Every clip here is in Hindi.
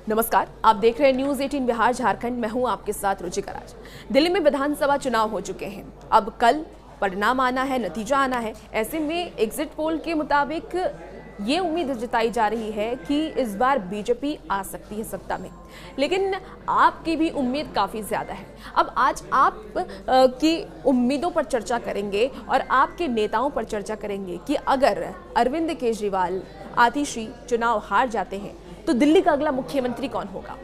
नमस्कार, आप देख रहे हैं न्यूज 18 बिहार झारखंड। मैं हूं आपके साथ रुचिका राज। दिल्ली में विधानसभा चुनाव हो चुके हैं। अब कल परिणाम आना है, नतीजा आना है। ऐसे में एग्जिट पोल के मुताबिक ये उम्मीद जताई जा रही है कि इस बार बीजेपी आ सकती है सत्ता में, लेकिन आपकी भी उम्मीद काफ़ी ज़्यादा है। अब आज आप की उम्मीदों पर चर्चा करेंगे और आपके नेताओं पर चर्चा करेंगे कि अगर अरविंद केजरीवाल आतिशी चुनाव हार जाते हैं तो दिल्ली का अगला मुख्यमंत्री कौन होगा।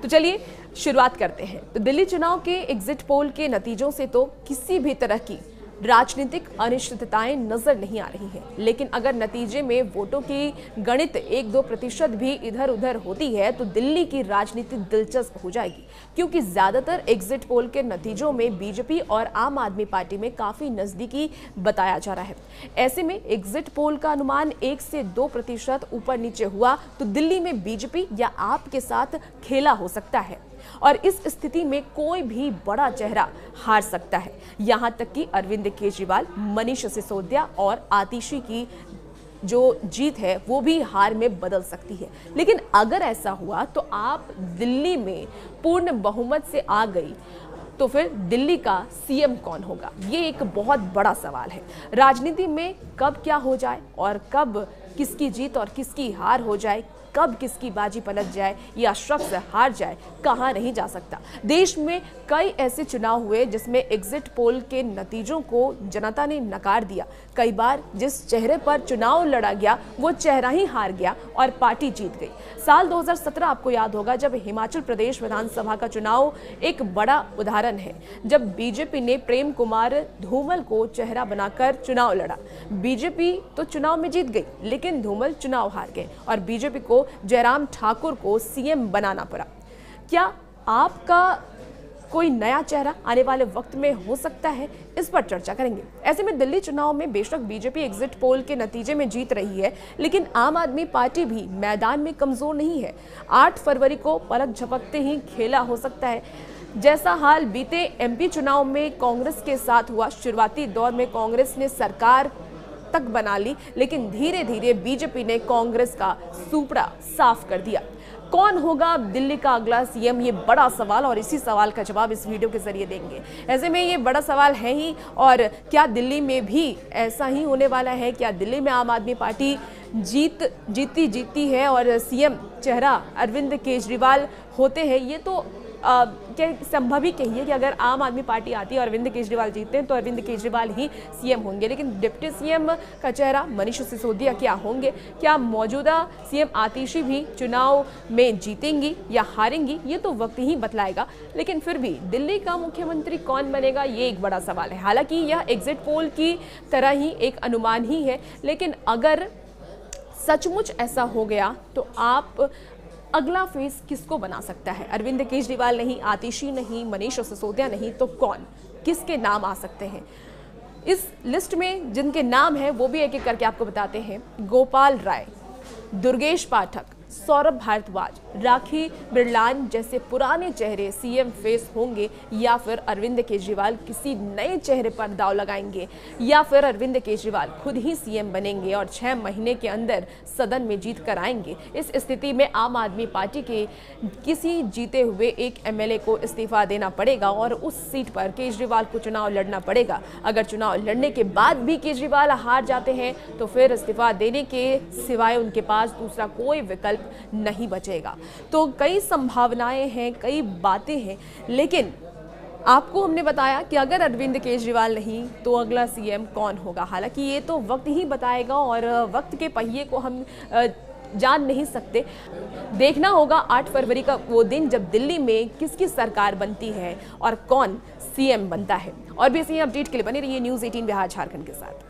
तो चलिए शुरुआत करते हैं। तो दिल्ली चुनाव के एग्जिट पोल के नतीजों से तो किसी भी तरह की राजनीतिक अनिश्चितताएं नजर नहीं आ रही हैं, लेकिन अगर नतीजे में वोटों की गणित 1-2% भी इधर उधर होती है तो दिल्ली की राजनीति दिलचस्प हो जाएगी, क्योंकि ज्यादातर एग्जिट पोल के नतीजों में बीजेपी और आम आदमी पार्टी में काफी नजदीकी बताया जा रहा है। ऐसे में एग्जिट पोल का अनुमान 1 से 2% ऊपर नीचे हुआ तो दिल्ली में बीजेपी या आप के साथ खेला हो सकता है और इस स्थिति में कोई भी बड़ा चेहरा हार सकता है। यहां तक कि अरविंद केजरीवाल, मनीष सिसोदिया और आतिशी की जो जीत है वो भी हार में बदल सकती है। लेकिन अगर ऐसा हुआ तो आप दिल्ली में पूर्ण बहुमत से आ गई तो फिर दिल्ली का सीएम कौन होगा, ये एक बहुत बड़ा सवाल है। राजनीति में कब क्या हो जाए और कब किसकी जीत और किसकी हार हो जाए, कब किसकी बाजी पलट जाए या शख्स हार जाए, कहाँ नहीं जा सकता। देश में कई ऐसे चुनाव हुए जिसमें एग्जिट पोल के नतीजों को जनता ने नकार दिया। कई बार जिस चेहरे पर चुनाव लड़ा गया वो चेहरा ही हार गया और पार्टी जीत गई। साल 2017 आपको याद होगा, जब हिमाचल प्रदेश विधानसभा का चुनाव एक बड़ा उदाहरण है, जब बीजेपी ने प्रेम कुमार धूमल को चेहरा बनाकर चुनाव लड़ा। बीजेपी तो चुनाव में जीत गई, लेकिन धूमल चुनाव हार गए और बीजेपी को जयराम ठाकुर को सीएम बनाना पड़ा। क्या आपका कोई नया चेहरा आने वाले वक्त में हो सकता है, इस पर चर्चा करेंगे। ऐसे में दिल्ली चुनाव में बेशक बीजेपी एग्जिट पोल के नतीजे में जीत रही है, लेकिन आम आदमी पार्टी भी मैदान में कमजोर नहीं है। 8 फरवरी को पलक झपकते ही खेला हो सकता है। जैसा हाल बीते एमपी चुनाव में कांग्रेस के साथ हुआ। शुरुआती दौर में कांग्रेस ने सरकार तक बना ली, लेकिन धीरे धीरे बीजेपी ने कांग्रेस का सुपड़ा साफ कर दिया। कौन होगा दिल्ली का अगला सीएम, ये बड़ा सवाल, और इसी सवाल का जवाब इस वीडियो के जरिए देंगे। ऐसे में ये बड़ा सवाल है ही, और क्या दिल्ली में भी ऐसा ही होने वाला है? क्या दिल्ली में आम आदमी पार्टी जीती है और सीएम चेहरा अरविंद केजरीवाल होते हैं? ये तो क्या संभव ही कहिए कि अगर आम आदमी पार्टी आती है और अरविंद केजरीवाल जीतते हैं तो अरविंद केजरीवाल ही सीएम होंगे, लेकिन डिप्टी सीएम का चेहरा मनीष सिसोदिया क्या होंगे? क्या मौजूदा सीएम आतिशी भी चुनाव में जीतेंगी या हारेंगी? ये तो वक्त ही बतलाएगा। लेकिन फिर भी दिल्ली का मुख्यमंत्री कौन बनेगा, ये एक बड़ा सवाल है। हालांकि यह एग्जिट पोल की तरह ही एक अनुमान ही है, लेकिन अगर सचमुच ऐसा हो गया तो आप अगला फेज किसको बना सकता है? अरविंद केजरीवाल नहीं, आतिशी नहीं, मनीष सिसोदिया नहीं, तो कौन, किसके नाम आ सकते हैं? इस लिस्ट में जिनके नाम हैं वो भी एक एक करके आपको बताते हैं। गोपाल राय, दुर्गेश पाठक, सौरभ भारद्वाज, राखी बिरलान जैसे पुराने चेहरे सीएम फेस होंगे, या फिर अरविंद केजरीवाल किसी नए चेहरे पर दांव लगाएंगे, या फिर अरविंद केजरीवाल खुद ही सीएम बनेंगे और 6 महीने के अंदर सदन में जीत कर आएंगे। इस स्थिति में आम आदमी पार्टी के किसी जीते हुए एक एमएलए को इस्तीफा देना पड़ेगा और उस सीट पर केजरीवाल को चुनाव लड़ना पड़ेगा। अगर चुनाव लड़ने के बाद भी केजरीवाल हार जाते हैं तो फिर इस्तीफा देने के सिवाय उनके पास दूसरा कोई विकल्प नहीं बचेगा। तो कई संभावनाएं हैं, कई बातें हैं, लेकिन आपको हमने बताया कि अगर अरविंद केजरीवाल नहीं तो अगला सीएम कौन होगा। हालांकि ये तो वक्त ही बताएगा और वक्त के पहिए को हम जान नहीं सकते। देखना होगा 8 फरवरी का वो दिन जब दिल्ली में किसकी सरकार बनती है और कौन सीएम बनता है। और भी ऐसी अपडेट के लिए बने रहिए न्यूज़ 18 बिहार झारखंड के साथ।